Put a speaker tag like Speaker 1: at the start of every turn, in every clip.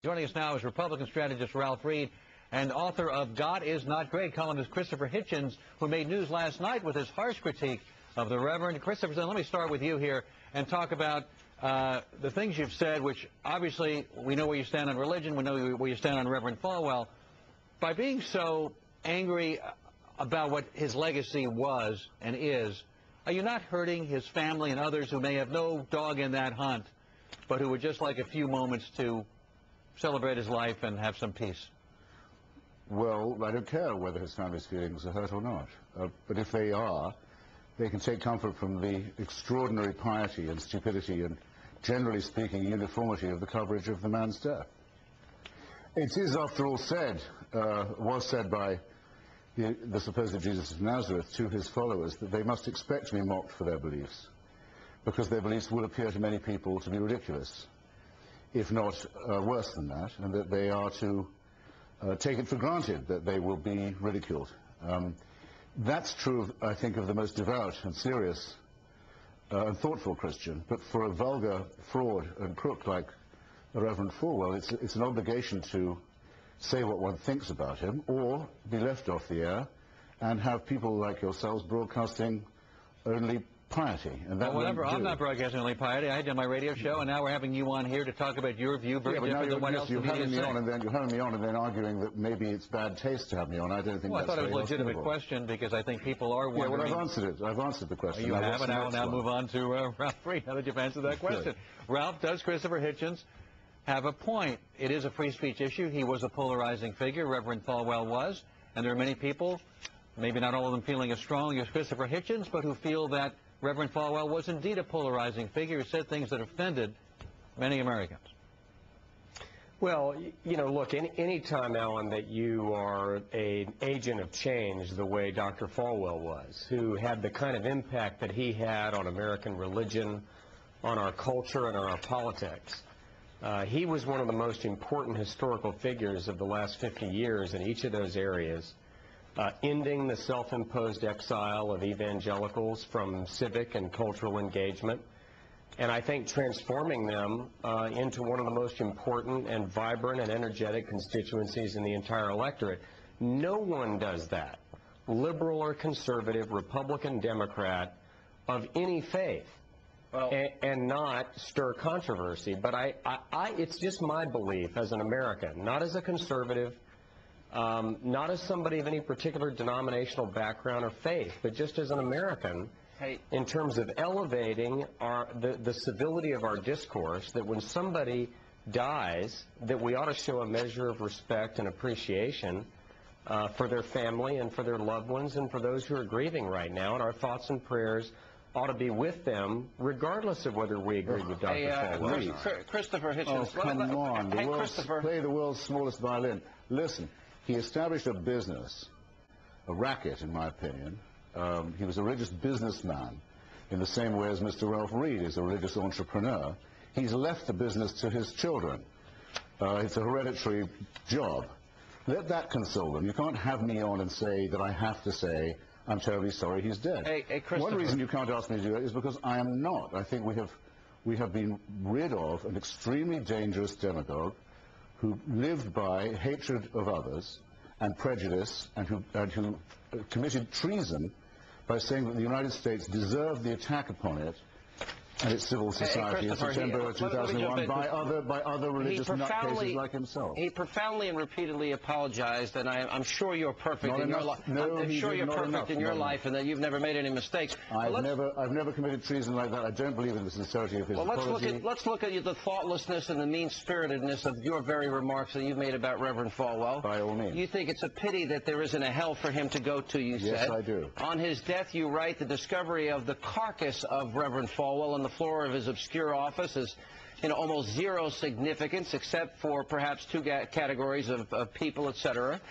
Speaker 1: Joining us now is Republican strategist Ralph Reed and author of God Is Not Great, columnist Christopher Hitchens, who made news last night with his harsh critique of the Reverend. Christopher, let me start with you here and talk about the things you've said, which obviously we know where you stand on religion, we know where you stand on Reverend Falwell. By being so angry about what his legacy was and is, are you not hurting his family and others who may have no dog in that hunt, but who would just like a few moments to celebrate his life and have some peace?
Speaker 2: Well, I don't care whether his family's feelings are hurt or not. But if they are, they can take comfort from the extraordinary piety and stupidity and, generally speaking, uniformity of the coverage of the man's death. It is, after all, was said by the supposed Jesus of Nazareth to his followers that they must expect to be mocked for their beliefs, because their beliefs will appear to many people to be ridiculous, if not worse than that, and that they are to take it for granted that they will be ridiculed. That's true, I think, of the most devout and serious and thoughtful Christian, but for a vulgar fraud and crook like the Reverend Falwell, it's an obligation to say what one thinks about him, or be left off the air and have people like yourselves broadcasting only piety. And that
Speaker 1: whatever. I'm not broadcasting only piety. I did my radio show, and now we're having you on here to talk about your view, very different than what else the media is saying. You're
Speaker 2: having me on and then arguing that maybe it's bad taste to have me on. I don't think that's very
Speaker 1: I thought it was a legitimate question, because I think people are wondering.
Speaker 2: Yeah, well, I've answered it. I've answered the question.
Speaker 1: You have, and I will now move on to Ralph Reed, now that you've answered that question.
Speaker 2: Good.
Speaker 1: Ralph, does Christopher Hitchens have a point? It is a free speech issue. He was a polarizing figure. Reverend Falwell was. And there are many people, maybe not all of them feeling as strongly as Christopher Hitchens, but who feel that Reverend Falwell was indeed a polarizing figure who said things that offended many Americans.
Speaker 3: Well, you know, look, any time, Alan, that you are an agent of change the way Dr. Falwell was, who had the kind of impact that he had on American religion, on our culture, and on our politics, he was one of the most important historical figures of the last 50 years in each of those areas, ending the self-imposed exile of evangelicals from civic and cultural engagement, and I think transforming them into one of the most important and vibrant and energetic constituencies in the entire electorate. No one does that, liberal or conservative, Republican, Democrat, of any faith. Well, and not stir controversy. But it's just my belief as an American, not as a conservative, not as somebody of any particular denominational background or faith, but just as an American, in terms of elevating the civility of our discourse, that when somebody dies, that we ought to show a measure of respect and appreciation for their family and for their loved ones and for those who are grieving right now, and our thoughts and prayers ought to be with them, regardless of whether we agree with Dr. Falwell.
Speaker 1: Christopher Hitchens.
Speaker 2: Oh, come on. Play the world's smallest violin. Listen, he established a business, a racket, in my opinion. He was a religious businessman in the same way as Mr. Ralph Reed is a religious entrepreneur. He's left the business to his children. It's a hereditary job. Let that console them. You can't have me on and say that I have to say, I'm terribly sorry he's dead. One reason you can't ask me to do it is because I am not. I think we have been rid of an extremely dangerous demagogue who lived by hatred of others and prejudice, and who committed treason by saying that the United States deserved the attack upon it and its civil society in September 2001 by other religious nutcases like himself.
Speaker 4: He profoundly and repeatedly apologized, and I'm sure you're perfect in your life. I'm sure you're perfect in your life, and that you've never made any mistakes.
Speaker 2: I've never committed treason like that. I don't believe in the sincerity of his apology.
Speaker 4: Let's look at the thoughtlessness and the mean-spiritedness of your very remarks that you've made about Reverend Falwell.
Speaker 2: By all means.
Speaker 4: You think it's a pity that there isn't a hell for him to go to, you said.
Speaker 2: Yes, I do.
Speaker 4: On his death, you write, the discovery of the carcass of Reverend Falwell on the floor of his obscure office is, almost zero significance, except for perhaps two categories of people, etc.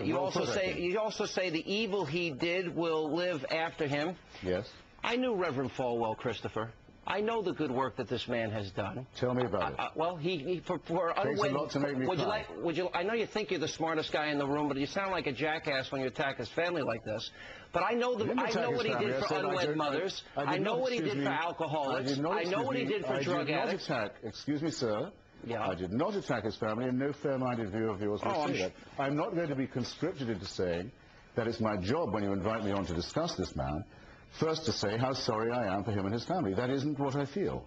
Speaker 4: You also say the evil he did will live after him.
Speaker 2: Yes.
Speaker 4: I knew Reverend Falwell, Christopher. I know the good work that this man has done.
Speaker 2: Tell me about it.
Speaker 4: Well, for
Speaker 2: takes a lot to make me cry.
Speaker 4: I know you think you're the smartest guy in the room, but you sound like a jackass when you attack his family like this. But I know what he did for unwed mothers. I know what he did for alcoholics. I know what he did for drug addicts.
Speaker 2: Excuse me, sir.
Speaker 4: Yeah.
Speaker 2: I did not attack his family, and no fair-minded view of yours will say that. I'm not going to be conscripted into saying that it's my job, when you invite me on to discuss this man, first to say how sorry I am for him and his family. That isn't what I feel.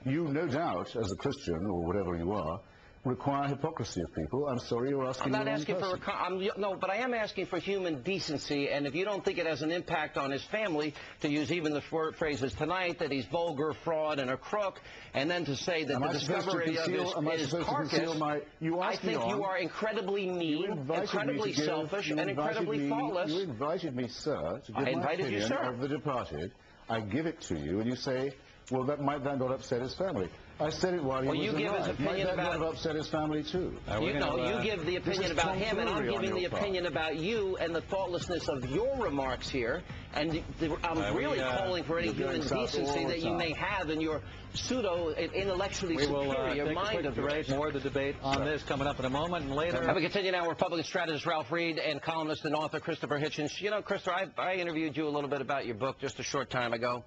Speaker 2: You, no doubt, as a Christian, or whatever you are, require hypocrisy of people. I'm sorry you're asking
Speaker 4: I'm not
Speaker 2: the wrong
Speaker 4: asking
Speaker 2: person.
Speaker 4: no, but I am asking for human decency, and if you don't think it has an impact on his family, to use even the phrases tonight, that he's vulgar, fraud, and a crook, and then to say that the discovery of his carcass, I think you are incredibly mean, incredibly selfish, and incredibly thoughtless.
Speaker 2: You invited me, sir, to give my opinion of the departed. I give it to you, and you say, well, that might not upset his family. I said it while he was alive.
Speaker 4: You give his opinion
Speaker 2: might that not upset his family, too?
Speaker 4: You give the opinion about him, and I'm giving the opinion about you and the thoughtlessness of your remarks here. And I'm really calling for any human decency that you may have in your pseudo-intellectually superior mind of yours.
Speaker 1: More of the debate on this coming up in a moment, and later.
Speaker 4: We continue now. Republican strategist Ralph Reed and columnist and author Christopher Hitchens. You know, Christopher, I interviewed you a little bit about your book just a short time ago.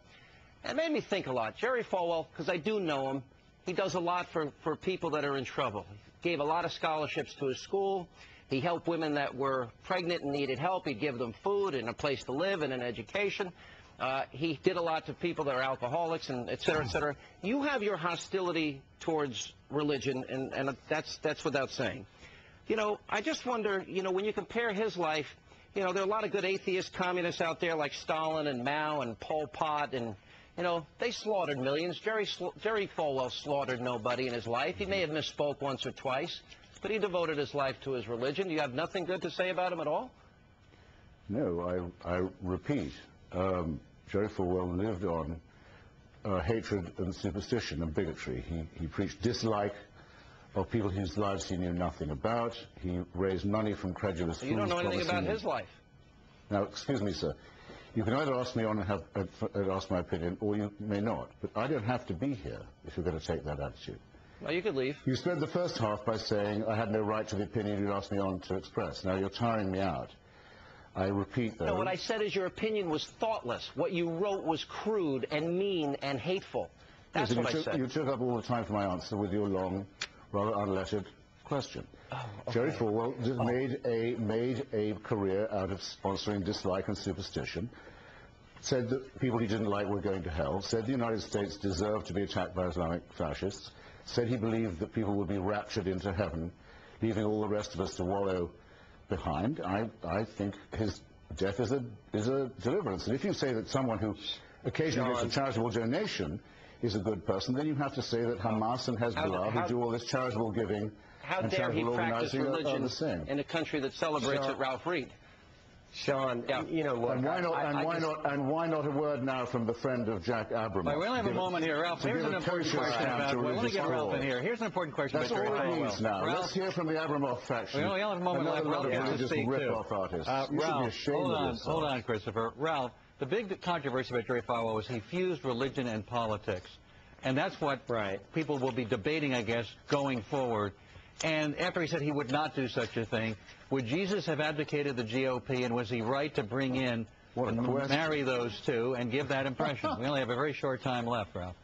Speaker 4: And it made me think a lot. Jerry Falwell, because I do know him, he does a lot for people that are in trouble. He gave a lot of scholarships to his school. He helped women that were pregnant and needed help. He'd give them food and a place to live and an education. He did a lot to people that are alcoholics, and et cetera, et cetera. You have your hostility towards religion, and that's without saying. You know, I just wonder, you know, when you compare his life, you know, there are a lot of good atheist communists out there like Stalin and Mao and Pol Pot, and you know, they slaughtered millions. Jerry Falwell slaughtered nobody in his life. He may have misspoke once or twice, but he devoted his life to his religion. You have nothing good to say about him at all?
Speaker 2: No, I repeat, Jerry Falwell lived on hatred and superstition and bigotry. He preached dislike of people whose lives he knew nothing about. He raised money from credulous fools.
Speaker 4: You don't know anything about his life.
Speaker 2: Now, excuse me, sir. You can either ask me on and ask my opinion, or you may not. But I don't have to be here if you're going to take that attitude.
Speaker 4: Well, you could leave.
Speaker 2: You spent the first half by saying I had no right to the opinion you'd asked me on to express. Now you're tiring me out. I repeat, though.
Speaker 4: No, what I said is your opinion was thoughtless. What you wrote was crude and mean and hateful. That's what I said.
Speaker 2: You took up all the time for my answer with your long, rather unlettered question.
Speaker 4: Oh, okay.
Speaker 2: Jerry Falwell made a career out of sponsoring dislike and superstition, said that people he didn't like were going to hell, said the United States deserved to be attacked by Islamic fascists, said he believed that people would be raptured into heaven, leaving all the rest of us to wallow behind. I think his death is a deliverance. And if you say that someone who occasionally makes a charitable donation is a good person, then you have to say that Hamas and Hezbollah, who do all this charitable giving,
Speaker 4: how dare he practice religion in a country that celebrates it, Ralph Reed?
Speaker 3: Sean, you know, look,
Speaker 2: and why not a word now from the friend of Jack Abramoff?
Speaker 1: We only have a moment here, Ralph. Here's an important question about. Let me get Ralph in here. Here's an important question about Jerry Falwell.
Speaker 2: That's all it means now.
Speaker 1: Ralph,
Speaker 2: let's hear from the Abramoff faction.
Speaker 1: We only have a moment left. Ralph has to speak too. Ralph, hold on, Christopher. Ralph, the big controversy about Jerry Falwell was he fused religion and politics, and that's what people will be debating, I guess, going forward. And after he said he would not do such a thing, would Jesus have advocated the GOP, and was he right to bring in and marry those two and give that impression? We only have a very short time left, Ralph.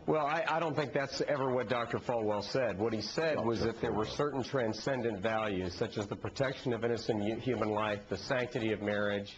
Speaker 3: Well, I don't think that's ever what Dr. Falwell said. What he said was that there were certain transcendent values, such as the protection of innocent human life, the sanctity of marriage,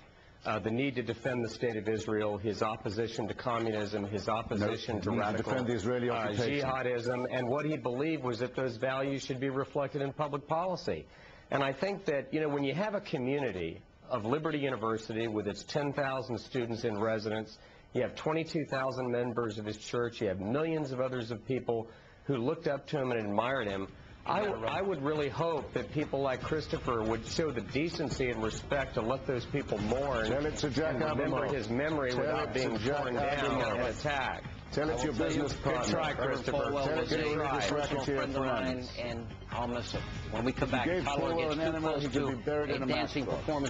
Speaker 3: the need to defend the state of Israel, his opposition to communism, his opposition to radical jihadism, and what he believed was that those values should be reflected in public policy. And I think that, you know, when you have a community of Liberty University with its 10,000 students in residence, you have 22,000 members of his church, you have millions of others of people who looked up to him and admired him, I would really hope that people like Christopher would show the decency and respect to let those people mourn and remember his memory without being torn down and attacked.
Speaker 2: Tell it to your business partner.
Speaker 3: Good try, Christopher.
Speaker 4: Tell it to your friend of mine, and I'll miss it. When we come back, Tyler gets too close to a dancing performance.